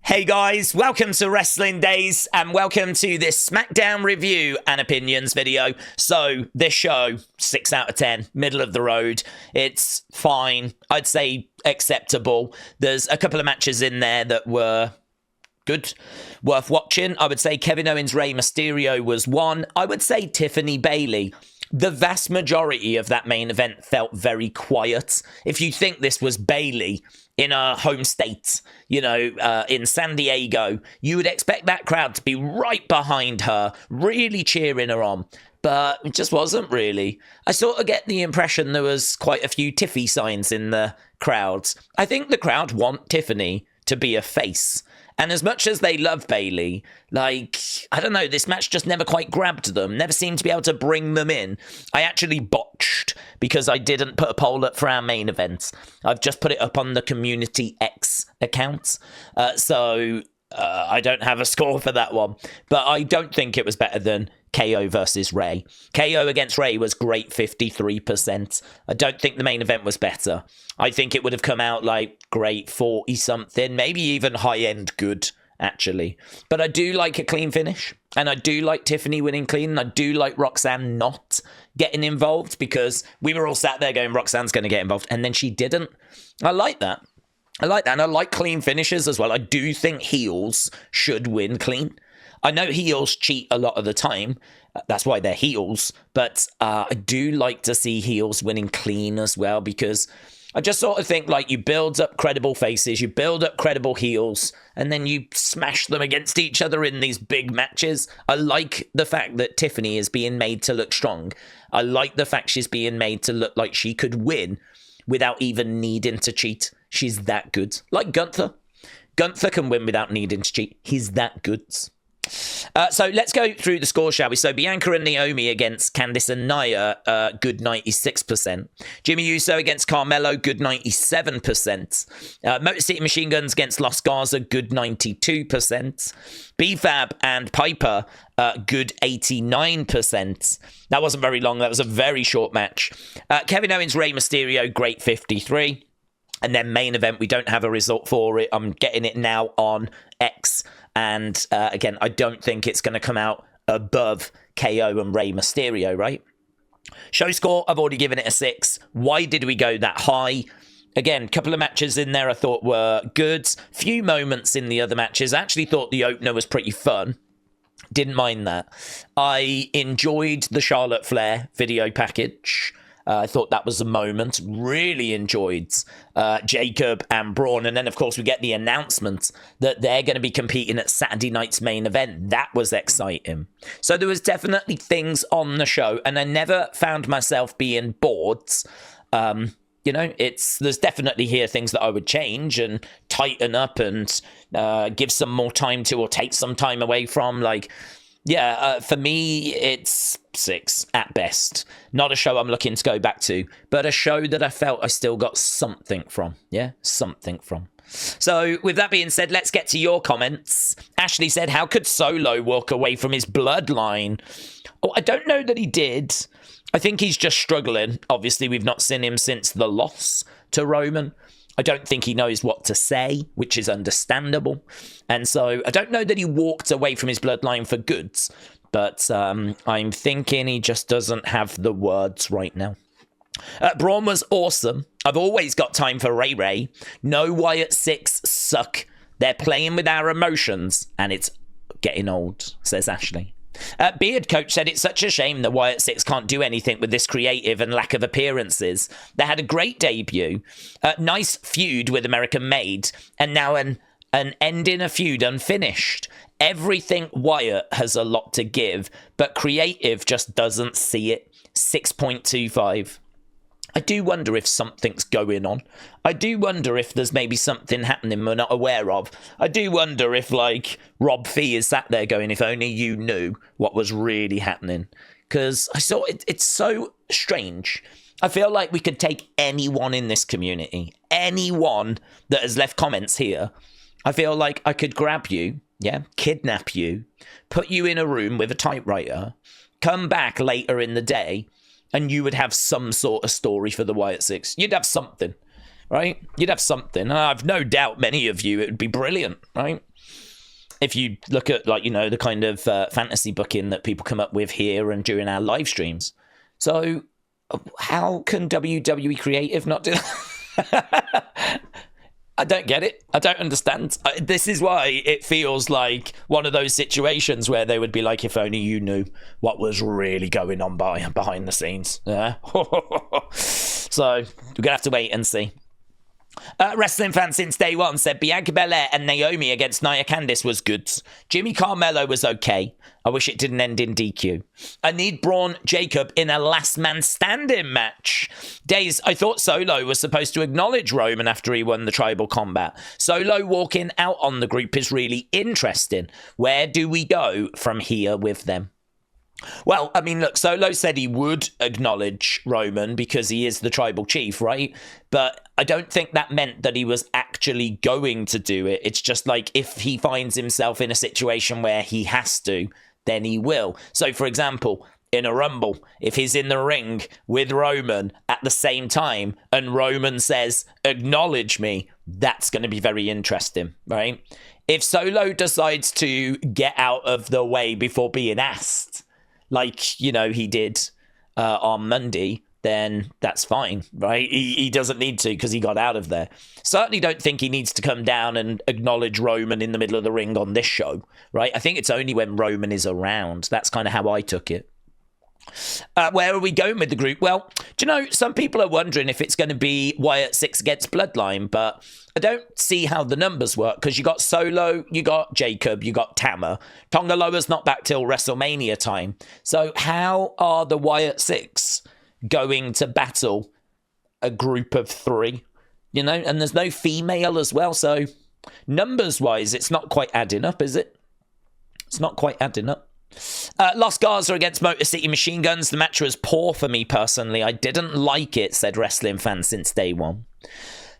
Hey guys, welcome to Wrestling Daze and welcome to this SmackDown review and opinions video. So this show, 6 out of 10, middle of the road. It's fine. I'd say acceptable. There's a couple of matches in there that were good, worth watching. I would say Kevin Owens, Rey Mysterio was one. I would say Tiffany, Bayley. The vast majority of that main event felt very quiet. If you think this was Bayley in her home state, in San Diego, you would expect that crowd to be right behind her, really cheering her on. But it just wasn't really. I sort of get the impression there was quite a few Tiffy signs in the crowds. I think the crowd want Tiffany to be a face. And as much as they love Bayley, I don't know, this match just never quite grabbed them, never seemed to be able to bring them in. I actually botched because I didn't put a poll up for our main event. I've just put it up on the Community X account. So I don't have a score for that one. But I don't think it was better than KO versus Rey. KO against Rey was great, 53%. I don't think the main event was better. I think it would have come out great 40-something, maybe even high-end good, actually. But I do like a clean finish, and I do like Tiffany winning clean, and I do like Roxanne not getting involved, because we were all sat there going, Roxanne's going to get involved, and then she didn't. I like that. And I like clean finishes as well. I do think heels should win clean. I know heels cheat a lot of the time. That's why they're heels. But I do like to see heels winning clean as well, because I just sort of think you build up credible faces, you build up credible heels, and then you smash them against each other in these big matches. I like the fact that Tiffany is being made to look strong. I like the fact she's being made to look like she could win without even needing to cheat. She's that good. Like Gunther. Gunther can win without needing to cheat. He's that good. So let's go through the score, shall we? So Bianca and Naomi against Candice and Nia, good 96%. Jimmy Uso against Carmelo, good 97%. Motor City Machine Guns against Los Garza, good 92%. B-Fab and Piper, good 89%. That wasn't very long. That was a very short match. Kevin Owens, Rey Mysterio, great 53%. And then main event, we don't have a result for it. I'm getting it now on X. And again, I don't think it's going to come out above KO and Rey Mysterio, right? Show score, I've already given it a 6. Why did we go that high? Again, a couple of matches in there I thought were good. Few moments in the other matches. I actually thought the opener was pretty fun. Didn't mind that. I enjoyed the Charlotte Flair video package. I thought that was a moment. Really enjoyed Jacob and Braun. And then, of course, we get the announcement that they're going to be competing at Saturday night's main event. That was exciting. So there was definitely things on the show, and I never found myself being bored. There's definitely here things that I would change and tighten up and give some more time to, or take some time away from. For me, it's 6 at best. Not a show I'm looking to go back to, but a show that I felt I still got something from. Yeah, something from. So with that being said, let's get to your comments. Ashley said, how could Solo walk away from his bloodline? Oh, I don't know that he did. I think he's just struggling. Obviously, we've not seen him since the loss to Roman. I don't think he knows what to say, which is understandable. And so I don't know that he walked away from his bloodline for good, but I'm thinking he just doesn't have the words right now. Braun was awesome. I've always got time for Ray. No Wyatt 6 suck. They're playing with our emotions, and it's getting old, says Ashley. Beard Coach said it's such a shame that Wyatt 6 can't do anything with this creative and lack of appearances. They had a great debut, nice feud with American Made, and now an ending a feud unfinished. Everything Wyatt has a lot to give, but creative just doesn't see it. 6.25. I do wonder if something's going on. I do wonder if there's maybe something happening we're not aware of. I do wonder if, Rob Fee is sat there going, if only you knew what was really happening. Because I saw it's so strange. I feel like we could take anyone in this community, anyone that has left comments here. I feel like I could grab you, kidnap you, put you in a room with a typewriter, come back later in the day, and you would have some sort of story for the Wyatt 6. You'd have something. right? You'd have something. I've no doubt many of you, it would be brilliant, right? If you look at, like, you know, the kind of fantasy booking that people come up with here and during our live streams. So how can WWE Creative not do that? I don't get it. I don't understand. This is why it feels like one of those situations where they would be like, if only you knew what was really going on behind the scenes. Yeah. So we're going to have to wait and see. Wrestling fan since day one said Bianca Belair and Naomi against Nia Candice was good. Jimmy Carmelo was okay. I wish it didn't end in DQ. I need Braun Jacob in a last man standing match. Daze, I thought Solo was supposed to acknowledge Roman after he won the tribal combat. Solo walking out on the group is really interesting. Where do we go from here with them? Well, I mean, look, Solo said he would acknowledge Roman because he is the tribal chief, right? But I don't think that meant that he was actually going to do it. It's just like if he finds himself in a situation where he has to, then he will. So, for example, in a Rumble, if he's in the ring with Roman at the same time and Roman says, acknowledge me, that's going to be very interesting, right? If Solo decides to get out of the way before being asked, like, you know, he did on Monday, then that's fine, right? He doesn't need to because he got out of there. Certainly don't think he needs to come down and acknowledge Roman in the middle of the ring on this show, right? I think it's only when Roman is around. That's kind of how I took it. Where are we going with the group? Well, do you know, some people are wondering if it's going to be Wyatt 6 against Bloodline, but I don't see how the numbers work because you got Solo, you got Jacob, you got Tama. Tonga Loa's not back till WrestleMania time. So how are the Wyatt 6 going to battle a group of 3? You know, and there's no female as well. So numbers-wise, it's not quite adding up, is it? It's not quite adding up. Los Garza against Motor City Machine Guns. The match was poor for me personally. I didn't like it, said wrestling fans since day one.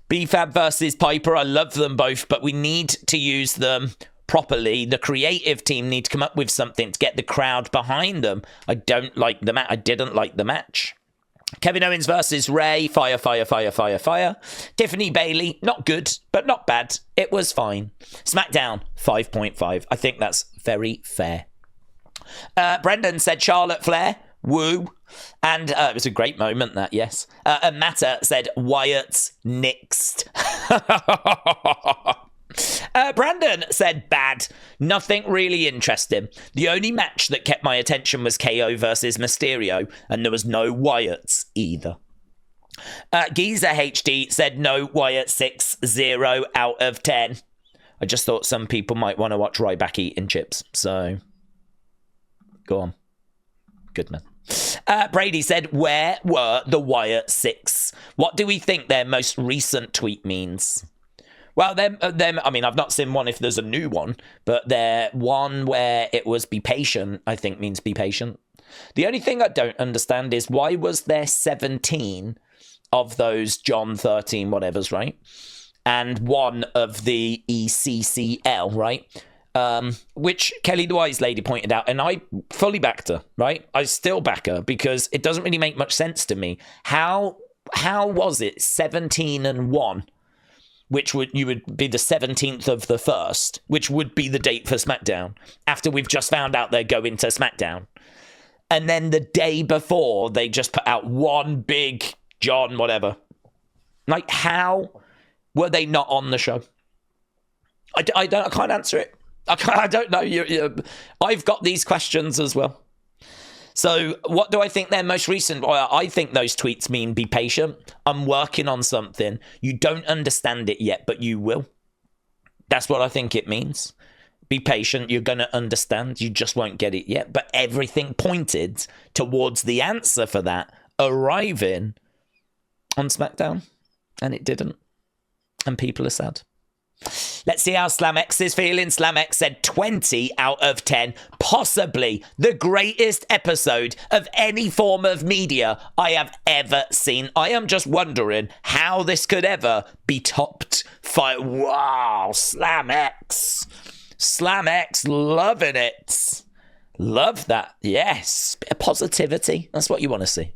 B-Fab versus Piper. I love them both, but we need to use them properly. The creative team need to come up with something to get the crowd behind them. I didn't like the match. Kevin Owens versus Ray. Fire, fire, fire, fire, fire. Tiffany Bayley. Not good, but not bad. It was fine. Smackdown 5.5. I think that's very fair. Brendan said Charlotte Flair, woo. And it was a great moment, that, yes. And Matta said Wyatt's next. Brandon said bad. Nothing really interesting. The only match that kept my attention was KO versus Mysterio, and there was no Wyatts either. Giza HD said no Wyatt 6, 0 out of 10. I just thought some people might want to watch Ryback eating chips, so... Go on. Good man. Brady said, where were the Wyatt 6? What do we think their most recent tweet means? Well, them. I mean, I've not seen one if there's a new one, but their one where it was be patient, I think means be patient. The only thing I don't understand is why was there 17 of those John 13 whatevers, right? And one of the ECCL, right? Which Kelly the Wise Lady pointed out, and I fully backed her, right? I still back her because it doesn't really make much sense to me. How was it 17 and 1, which would be the 17th of the 1st, which would be the date for SmackDown, after we've just found out they're going to SmackDown. And then the day before, they just put out one big John whatever. Like, how were they not on the show? I can't answer it. I don't know. I've got these questions as well. So what do I think their most recent... Well, I think those tweets mean be patient. I'm working on something. You don't understand it yet, but you will. That's what I think it means. Be patient. You're going to understand. You just won't get it yet. But everything pointed towards the answer for that arriving on SmackDown. And it didn't. And people are sad. Let's see how SlamX is feeling. SlamX said 20 out of 10. Possibly the greatest episode of any form of media I have ever seen. I am just wondering how this could ever be topped. Wow, SlamX. SlamX, loving it. Love that. Yes, bit of positivity. That's what you want to see.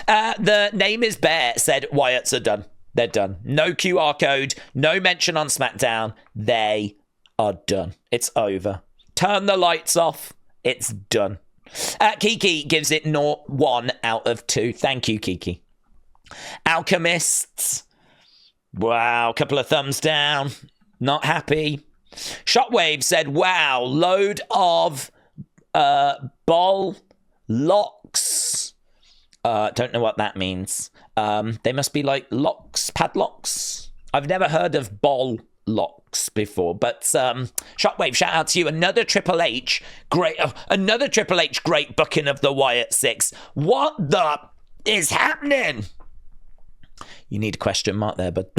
The name is Bear said Wyatts are done. They're done. No QR code, no mention on SmackDown. They are done. It's over. Turn the lights off. It's done. Kiki gives it 1 out of 2. Thank you, Kiki. Alchemists. Wow, couple of thumbs down. Not happy. Shockwave said, wow, load of ball locks. Don't know what that means. They must be like locks, padlocks. I've never heard of ball locks before, but Shockwave, shout out to you. Another Triple H great booking of the Wyatt Six. What the is happening? You need a question mark there, but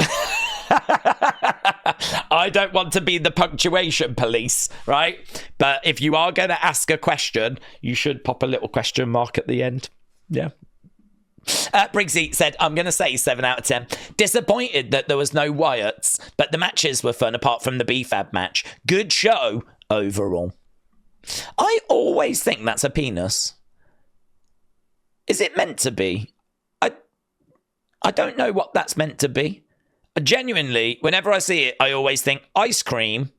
I don't want to be the punctuation police, right? But if you are going to ask a question, you should pop a little question mark at the end. Yeah. Briggsy said, I'm going to say 7 out of 10. Disappointed that there was no Wyatts, but the matches were fun apart from the BFAB match. Good show overall. I always think that's a penis. Is it meant to be? I don't know what that's meant to be. Genuinely, whenever I see it, I always think ice cream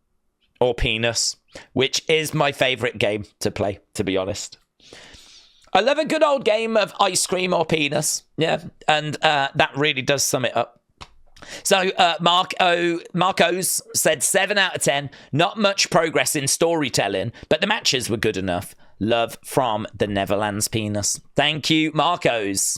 or penis, which is my favourite game to play, to be honest. I love a good old game of ice cream or penis. Yeah, and that really does sum it up. So Marcos said 7 out of 10. Not much progress in storytelling, but the matches were good enough. Love from the Netherlands penis. Thank you, Marcos.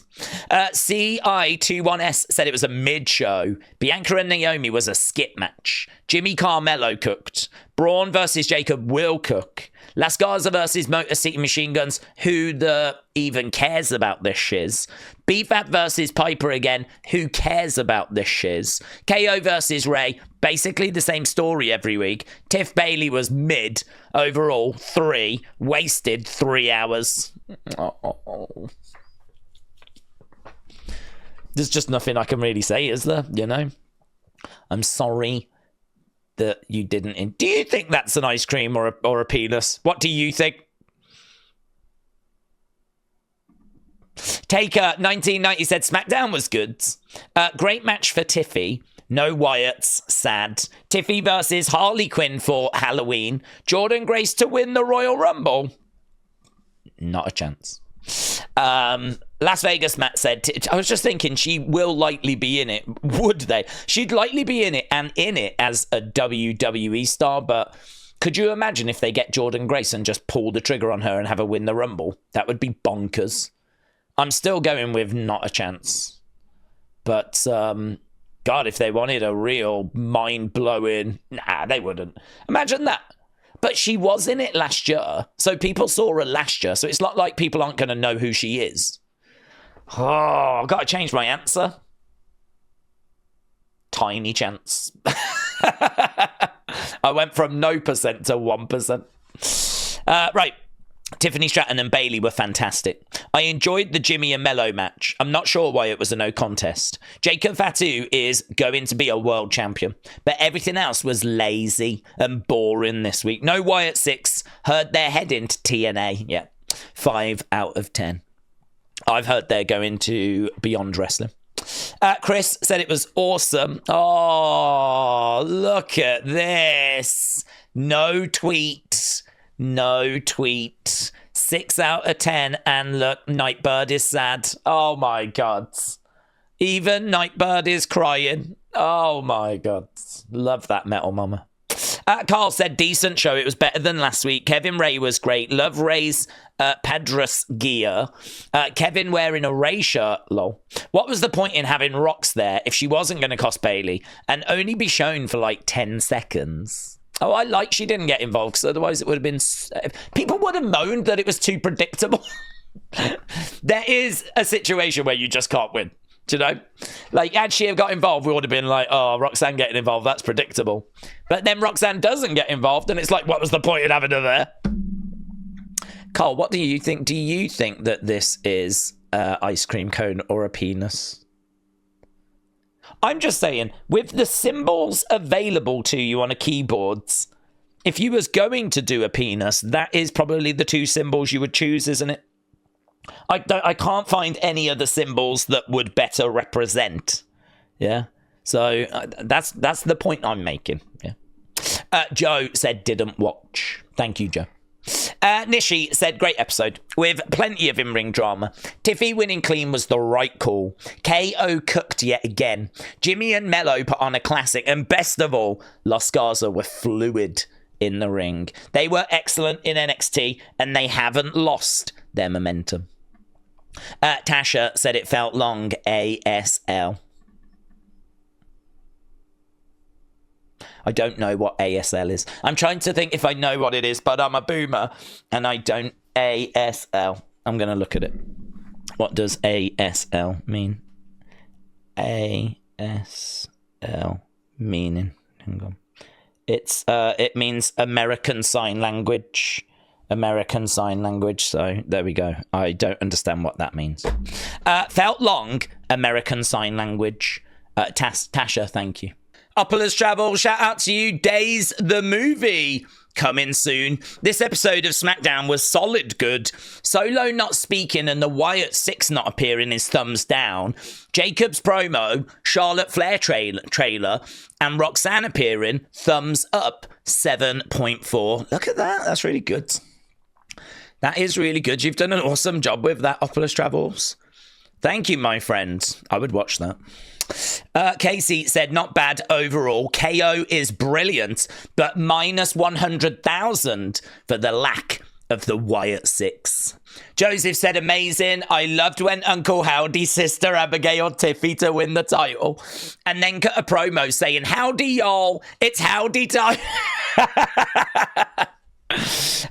CI21S said it was a mid-show. Bianca and Naomi was a skip match. Jimmy Carmelo cooked. Braun versus Jacob will cook. Los Garza versus Motor City Machine Guns. Who the even cares about this shiz? BFAT versus Piper again. Who cares about this shiz? KO versus Ray. Basically the same story every week. Tiff Bayley was mid. Overall, 3. Wasted 3 hours. Oh. There's just nothing I can really say, is there? You know? I'm sorry that you didn't... Do you think that's an ice cream or a penis? What do you think? Taker 1990 said SmackDown was good. Great match for Tiffy. No Wyatts, sad. Tiffy versus Harley Quinn for Halloween. Jordan Grace to win the Royal Rumble. Not a chance. Las Vegas Matt said, I was just thinking she will likely be in it. Would they? She'd likely be in it and in it as a WWE star, but could you imagine if they get Jordan Grace and just pull the trigger on her and have her win the Rumble? That would be bonkers. I'm still going with not a chance. But, God, if they wanted a real mind-blowing... Nah, they wouldn't. Imagine that. But she was in it last year, so people saw her last year, so it's not like people aren't going to know who she is. Oh, I've got to change my answer. Tiny chance. I went from no percent to 1%. Right. Tiffany, Stratton and Bayley were fantastic. I enjoyed the Jimmy and Mello match. I'm not sure why it was a no contest. Jacob Fatu is going to be a world champion, but everything else was lazy and boring this week. No Wyatt 6. Heard they're heading to TNA. Yeah, 5 out of 10. I've heard they're going to Beyond Wrestling. Chris said it was awesome. Oh, look at this. No tweet. No tweet. 6 out of 10. And look, Nightbird is sad. Oh my God. Even Nightbird is crying. Oh my God. Love that Metal Mama. Carl said decent show. It was better than last week. Kevin Ray was great. Love Ray's Padras gear. Kevin wearing a Ray shirt. Lol. What was the point in having Rox there if she wasn't going to cost Bayley and only be shown for like 10 seconds? Oh, I like she didn't get involved because otherwise it would have been... People would have moaned that it was too predictable. There is a situation where you just can't win. Do you know? Like, had she have got involved, we would have been like, oh, Roxanne getting involved, that's predictable. But then Roxanne doesn't get involved, and it's like, what was the point in having her there? Carl, what do you think? Do you think that this is ice cream cone or a penis? I'm just saying, with the symbols available to you on a keyboard, if you was going to do a penis, that is probably the 2 symbols you would choose, isn't it? I can't find any other symbols that would better represent. Yeah. So that's the point I'm making. Yeah. Joe said didn't watch. Thank you, Joe. Nishi said, great episode with plenty of in-ring drama. Tiffy winning clean was the right call. KO cooked yet again. Jimmy and Mello put on a classic, and best of all, Los Garza were fluid in the ring. They were excellent in NXT, and they haven't lost their momentum. Tasha said it felt long. ASL. I don't know what ASL is. I'm trying to think if I know what it is, but I'm a boomer and I don't. ASL. I'm going to look at it. What does ASL mean? ASL meaning. Hang on. It means American Sign Language. American Sign Language. So there we go. I don't understand what that means. Felt long. American Sign Language. Tasha, thank you. Upperless Travel, shout out to you. Daze the movie coming soon. This episode of SmackDown was solid good. Solo not speaking and the Wyatt 6 not appearing is thumbs down. Jacob's promo, Charlotte Flair trailer, and Roxanne appearing, thumbs up, 7.4. Look at that. That's really good. That is really good. You've done an awesome job with that, Upperless Travels. Thank you, my friend. I would watch that. Casey said, not bad overall. KO is brilliant, but minus 100,000 for the lack of the Wyatt 6. Joseph said, amazing. I loved when Uncle Howdy's sister Abigail Tiffy to win the title and then cut a promo saying, howdy y'all, it's howdy time.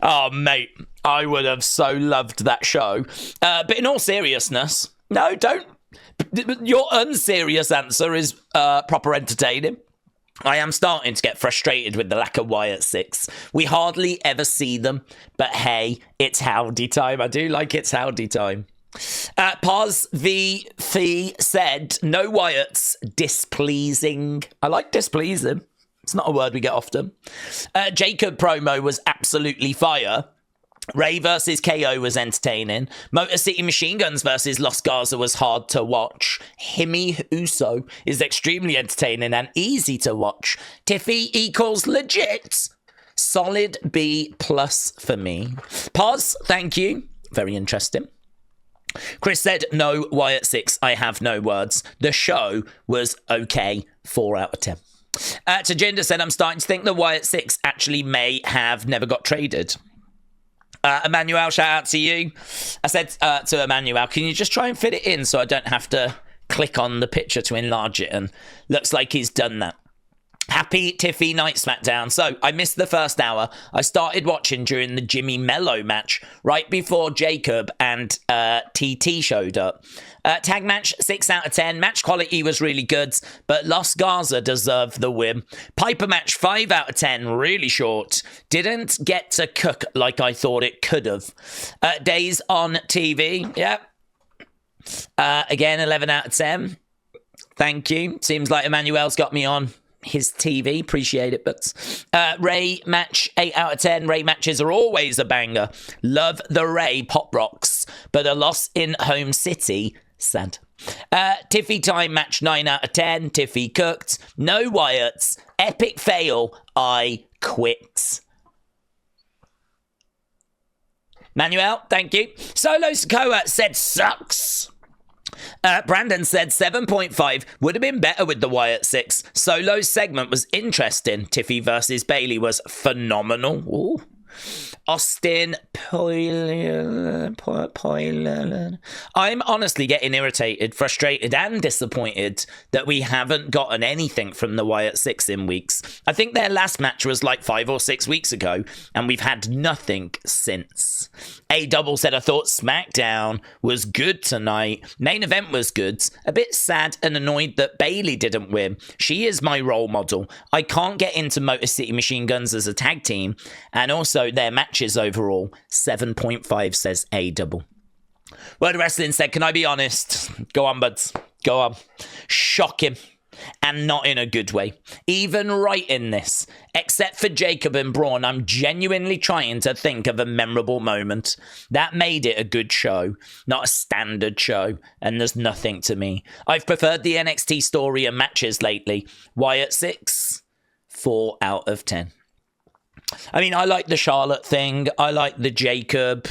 Oh, mate, I would have so loved that show. But in all seriousness, no, don't. Your unserious answer is proper entertaining. I am starting to get frustrated with the lack of Wyatt 6. We hardly ever see them, but hey, it's howdy time. I do like it's howdy time. Paz V. Fee said, no Wyatts, displeasing. I like displeasing. It's not a word we get often. Jacob promo was absolutely fire. Ray versus KO was entertaining. Motor City Machine Guns versus Los Garza was hard to watch. Himi Uso is extremely entertaining and easy to watch. Tiffy equals legit. Solid B plus for me. Pause, thank you. Very interesting. Chris said, no Wyatt 6. I have no words. The show was okay. 4 out of 10. Tajinder said, I'm starting to think the Wyatt 6 actually may have never got traded. Emmanuel, shout out to you. I said to Emmanuel, can you just try and fit it in so I don't have to click on the picture to enlarge it? And looks like he's done that. Happy Tiffy Night Smackdown. So I missed the first hour. I started watching during the Jimmy Mello match right before Jacob and TT showed up. Tag match, 6 out of 10. Match quality was really good, but Los Garza deserved the win. Piper match, 5 out of 10. Really short. Didn't get to cook like I thought it could have. Days on TV. Yeah. Again, 11 out of 10. Thank you. Seems like Emmanuel's got me on his TV, appreciate it, but Ray match, 8 out of 10. Ray matches are always a banger. Love the Ray pop rocks, but a loss in home city, sad. Tiffy time match, 9 out of 10. Tiffy cooked. No Wyatts. Epic fail. I quit. Manuel, thank you. Solo Sokoa said sucks. Brandon said 7.5 would have been better with the Wyatt 6. Solo's segment was interesting. Tiffy versus Bayley was phenomenal. Ooh. Austin Poylan. I'm honestly getting irritated, frustrated, and disappointed that we haven't gotten anything from the Wyatt 6 in weeks. I think their last match was like 5 or 6 weeks ago, and we've had nothing since. A-Double said, I thought SmackDown was good tonight. Main event was good. A bit sad and annoyed that Bayley didn't win. She is my role model. I can't get into Motor City Machine Guns as a tag team, and also their matches overall. 7.5 says A-Double. Word Wrestling said, can I be honest? Go on, buds. Go on. Shock him. And not in a good way. Even writing this, except for Jacob and Braun, I'm genuinely trying to think of a memorable moment. That made it a good show, not a standard show, and there's nothing to me. I've preferred the NXT story and matches lately. Wyatt 6, 4 out of 10. I mean, I like the Charlotte thing. I like the Jacob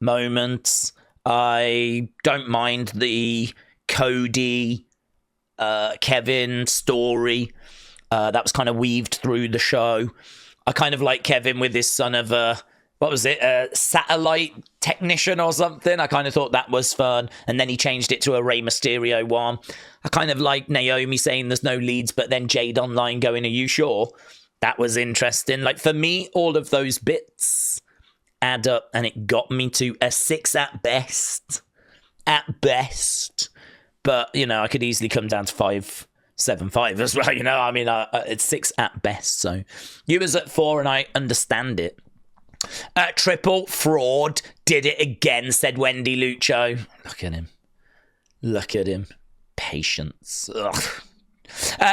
moments. I don't mind the Cody Kevin story that was kind of weaved through the show. I kind of like Kevin with his son of a satellite technician or something. I kind of thought that was fun, and then he changed it to a Rey Mysterio one. I kind of like Naomi saying there's no leads, but then Jade online going, are you sure? That was interesting. Like, for me, all of those bits add up, and it got me to a 6 at best. At best. But, you know, I could easily come down to 5.75 as well, you know. I mean, it's 6 at best, so. You was at 4, and I understand it. Triple fraud. Did it again, said Wendy Lucho. Look at him. Look at him. Patience. Ugh.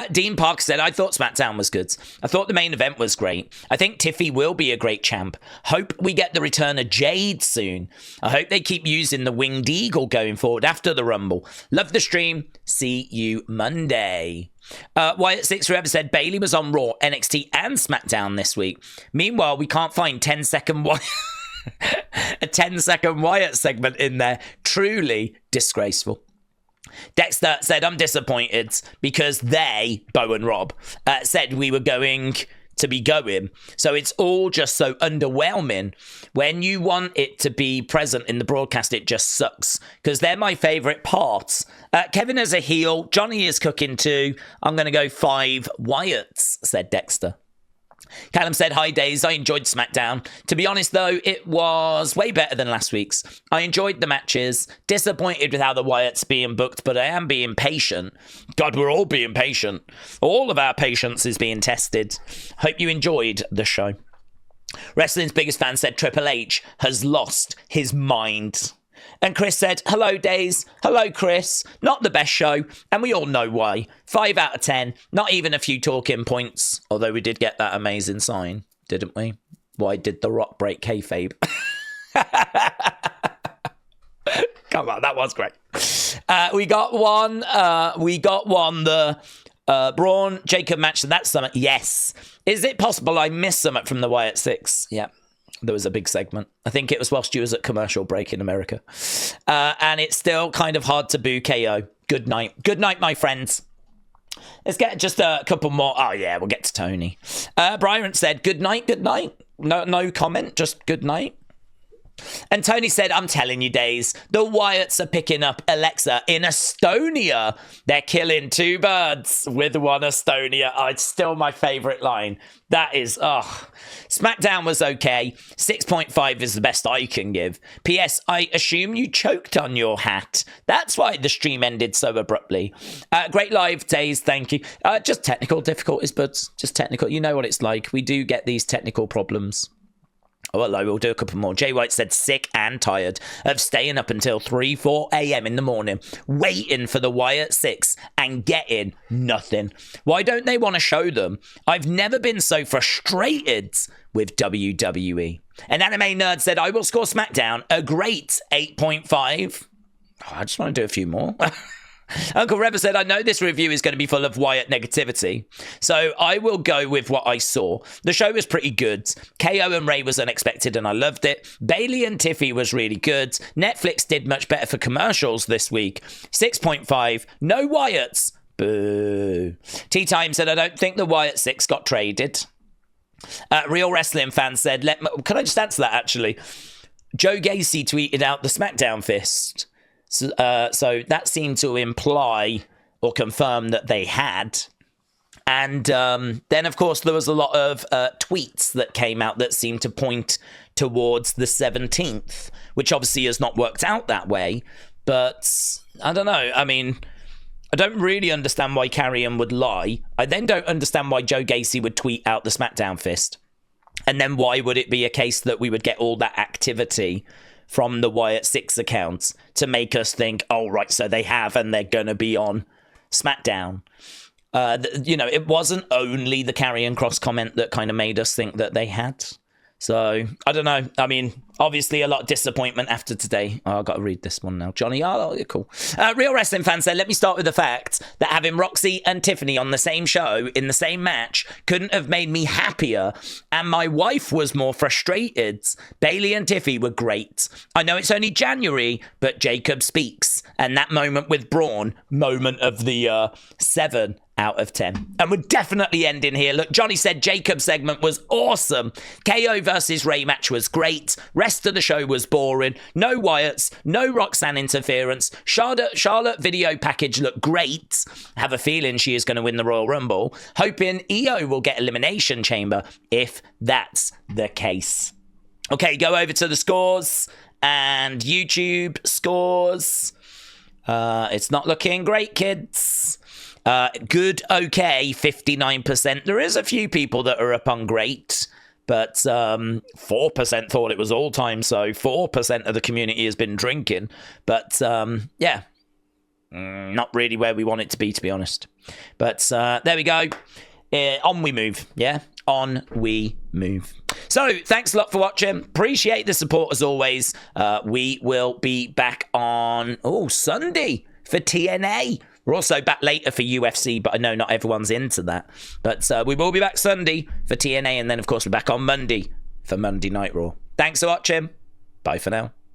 Dean Parker said, I thought SmackDown was good. I thought the main event was great. I think Tiffy will be a great champ. Hope we get the return of Jade soon. I hope they keep using the Winged Eagle going forward after the Rumble. Love the stream. See you Monday. Wyatt 6 Forever said, Bayley was on Raw, NXT, and SmackDown this week. Meanwhile, we can't find 10-second Wyatt. A 10-second Wyatt segment in there. Truly disgraceful. Dexter said, I'm disappointed because they, Bo and Rob, said we were going to be going. So it's all just so underwhelming. When you want it to be present in the broadcast, it just sucks because they're my favourite parts. Kevin is a heel. Johnny is cooking too. I'm going to go 5 Wyatts, said Dexter. Callum said, hi Daze, I enjoyed SmackDown. To be honest though, it was way better than last week's. I enjoyed the matches, disappointed with how the Wyatts being booked, but I am being patient. God, we're all being patient. All of our patience is being tested. Hope you enjoyed the show. Wrestling's biggest fan said Triple H has lost his mind. And Chris said, hello, Daze. Hello, Chris. Not the best show, and we all know why. 5 out of 10. Not even a few talking points, although we did get that amazing sign, didn't we? Why did The Rock break kayfabe? Come on, that was great. We got one. The Braun Jacob match, and that's something. Yes. Is it possible I missed something from the Wyatt 6? Yeah. There was a big segment. I think it was whilst you was at commercial break in America. And it's still kind of hard to boo KO. Good night. Good night, my friends. Let's get just a couple more. Oh, yeah, we'll get to Tony. Bryant said, good night, good night. No comment, just good night. And Tony said, I'm telling you, Daze, the Wyatts are picking up Alexa in Estonia. They're killing 2 birds with 1 Estonia. Oh, it's still my favourite line. That is, SmackDown was okay. 6.5 is the best I can give. P.S. I assume you choked on your hat. That's why the stream ended so abruptly. Great live, Daze, thank you. Just technical difficulties, but just technical. You know what it's like. We do get these technical problems. Oh, hello, we'll do a couple more. Jay White said, sick and tired of staying up until 4 a.m. in the morning, waiting for the Wyatt 6 and getting nothing. Why don't they want to show them? I've never been so frustrated with WWE. An anime nerd said, I will score SmackDown a great 8.5. Oh, I just want to do a few more. Uncle Reva said, I know this review is going to be full of Wyatt negativity, so I will go with what I saw. The show was pretty good. KO and Ray was unexpected and I loved it. Bayley and Tiffy was really good. Netflix did much better for commercials this week. 6.5. No Wyatts. Boo. Tea Time said, I don't think the Wyatt 6 got traded. Real Wrestling fan said, can I just answer that actually? Joe Gacy tweeted out the SmackDown fist. So that seemed to imply or confirm that they had. And then, of course, there was a lot of tweets that came out that seemed to point towards the 17th, which obviously has not worked out that way. But I don't know. I mean, I don't really understand why Carrion would lie. I then don't understand why Joe Gacy would tweet out the SmackDown fist. And then why would it be a case that we would get all that activity from the Wyatt 6 accounts to make us think, oh, right, so they have and they're going to be on SmackDown. You know, it wasn't only the Karrion Kross comment that kind of made us think that they had. So, I don't know. I mean, obviously a lot of disappointment after today. Oh, I've got to read this one now. Johnny, oh, you're cool. Real Wrestling Fan said, let me start with the fact that having Roxy and Tiffany on the same show in the same match couldn't have made me happier, and my wife was more frustrated. Bayley and Tiffy were great. I know it's only January, but Jacob speaks. And that moment with Braun, moment of the 7 out of 10. And we're definitely ending here. Look, Johnny said Jacob's segment was awesome. KO versus Ray match was great. Rest of the show was boring. No Wyatts, no Roxanne interference. Charlotte video package looked great. Have a feeling she is going to win the Royal Rumble. Hoping EO will get Elimination Chamber if that's the case. Okay, go over to the scores and YouTube scores. It's not looking great, kids. Good, okay, 59%. There is a few people that are up on great, but 4% thought it was all time, so 4% of the community has been drinking. But, yeah, not really where we want it to be honest. But there we go. On we move, yeah? On we move. So, thanks a lot for watching. Appreciate the support as always. We will be back on, Sunday for TNA. We're also back later for UFC, but I know not everyone's into that. But we will be back Sunday for TNA, and then, of course, we're back on Monday for Monday Night Raw. Thanks for watching. Bye for now.